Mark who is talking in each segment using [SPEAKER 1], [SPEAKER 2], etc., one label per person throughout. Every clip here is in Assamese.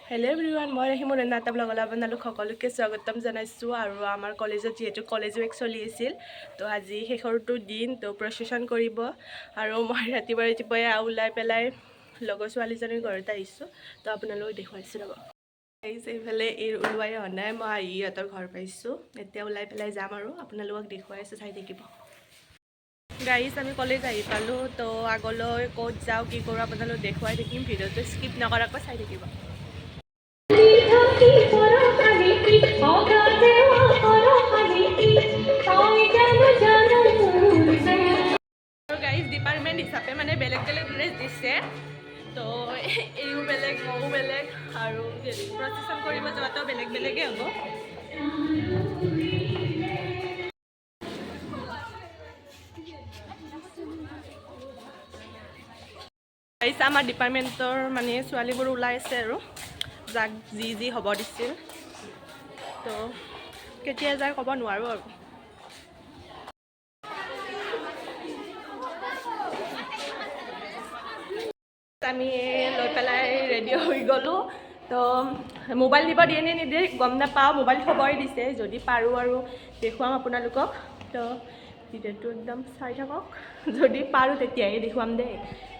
[SPEAKER 1] হেল্ল' এভৰিৱান, মই ৰাখি মোৰ এটা ব্লগলৈ আপোনালোক সকলোকে স্বাগতম জনাইছোঁ। আৰু আমাৰ কলেজত যিহেতু কলেজ উইক চলি আছিল, তো আজি শেষৰটো দিন, তো প্ৰচেশ্যন কৰিব। আৰু মই ৰাতিপুৱাই ওলাই পেলাই লগৰ ছোৱালীজনীৰ ঘৰত আহিছোঁ, তো আপোনালোকক দেখুৱাইছোঁ ৰ'ব। এইফালে ওলোৱাই অহা নাই, মই আহি সিহঁতৰ ঘৰ পাইছোঁ। এতিয়া ওলাই পেলাই যাম আৰু আপোনালোকক দেখুৱাইছোঁ, চাই থাকিব। গাইজ, আমি কলেজ আহি পালোঁ, তো আগলৈ ক'ত যাওঁ কি কৰোঁ আপোনালোক দেখুৱাই থাকিম। ভিডিঅ'টো স্কিপ নকৰাকৈ চাই থাকিব। গাইজ, ডিপাৰ্টমেণ্ট হিচাপে মানে বেলেগ বেলেগ ড্ৰেছ দিছে, তো এইও বেলেগ ময়ো বেলেগ, আৰু প্ৰচেশ্যন কৰিব যোৱাটো বেলেগ বেলেগেই হ'ব। গাইজ, আমাৰ ডিপাৰ্টমেণ্টৰ মানে ছোৱালীবোৰ ওলাই আছে আৰু যাক যি হ'ব দিছিল, তো কেতিয়া যায় ক'ব নোৱাৰোঁ আৰু। আমি লৈ পেলাই ৰেডি হৈ গ'লোঁ, তো মোবাইল নিব দিয়ে নে নিদিয়ে গম নাপাওঁ। মোবাইল থ'বই দিছে, যদি পাৰোঁ আৰু দেখুৱাম আপোনালোকক। তো ভিডিঅ'টো একদম চাই থাকক, যদি পাৰোঁ তেতিয়াহে দেখুৱাম দেই,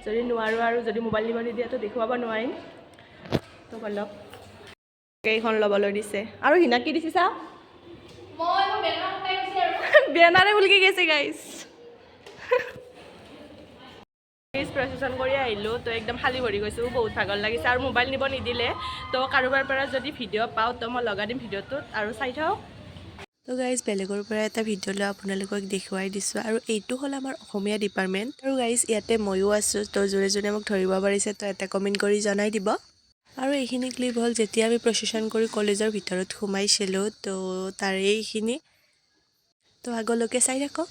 [SPEAKER 1] যদি নোৱাৰোঁ আৰু যদি মোবাইল নিব নিদিয়ে তো দেখুৱাব নোৱাৰিম। তো বলক, কেইখন ল'বলৈ দিছে আৰু হিনা কি দিছে চা, বেনাৰে উলকি গৈছে গাইজ। প্ৰচেশ্যন কৰি আহিলোঁ, তো একদম খালী ভৰি গৈছোঁ, বহুত ভাগৰ লাগিছে। আৰু মোবাইল নিব নিদিলে, তো কাৰোবাৰ পৰা যদি ভিডিঅ' পাওঁ তো মই লগাই দিম ভিডিঅ'টোত, আৰু চাই থাকক। তো গাইজ, বেলেগৰ পৰা এটা ভিডিঅ' লৈ আপোনালোকক দেখুৱাই দিছোঁ, আৰু এইটো হ'ল আমাৰ অসমীয়া ডিপাৰ্টমেণ্ট। আৰু গাইজ, ইয়াতে ময়ো আছোঁ, তো যোনে যোনে মোক ধৰিব পাৰিছে তো এটা কমেণ্ট কৰি জনাই দিব। আৰু এইখিনি ক্লিপ হ'ল যেতিয়া আমি প্ৰচেশ্যন কৰি কলেজৰ ভিতৰত সোমাইছিলোঁ, তো তাৰে এইখিনি, তো আগলৈকে চাই থাকক।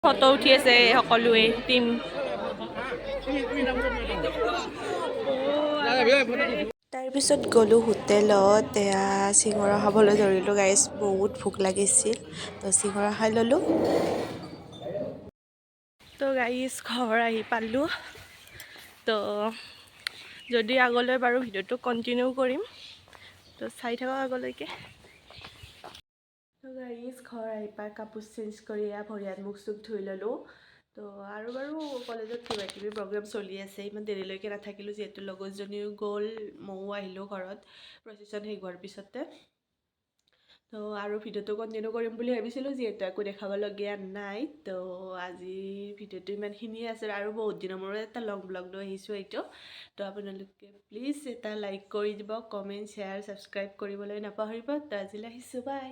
[SPEAKER 1] ফটো উঠি আছে সকলোৱে টিম। তাৰপিছত গ'লোঁ হোটেলত, এয়া চিঙৰা খাবলৈ ধৰিলোঁ গাইজ, বহুত ভোক লাগিছিল, তো চিঙৰা খাই ল'লোঁ। তো গাইজ, ঘৰ আহি পালোঁ, তো যদি আগলৈ বাৰু ভিডিঅ'টো কণ্টিনিউ কৰিম, তো চাই থাকক আগলৈকে। তো গাইজ, ঘৰ আহি পাই কাপোৰ চেঞ্জ কৰি ভৰি হাত মুখ চুখ ধুই ল'লোঁ। তো আৰু বাৰু কলেজত কিবা কিবি প্ৰগ্ৰেম চলি আছে, ইমান দেৰিলৈকে নাথাকিলোঁ, যিহেতু লগৰজনীও গ'ল, ময়ো আহিলোঁ ঘৰত প্ৰচেশ্যন শেষ হোৱাৰ পিছতে। তো আৰু ভিডিঅ'টো কণ্টিনিউ কৰিম বুলি ভাবিছিলোঁ, যিহেতু একো দেখাবলগীয়া নাই। তো আজিৰ ভিডিঅ'টো ইমানখিনিয়ে আছে, আৰু বহুত দিনৰ মূৰত এটা লং ব্লগ লৈ আহিছোঁ এইটো। তো আপোনালোকে প্লিজ এটা লাইক কৰি দিব, কমেণ্ট শ্বেয়াৰ ছাবস্ক্ৰাইব কৰিবলৈ নাপাহৰিব। তো আজিলৈ আহিছোঁ, বাই।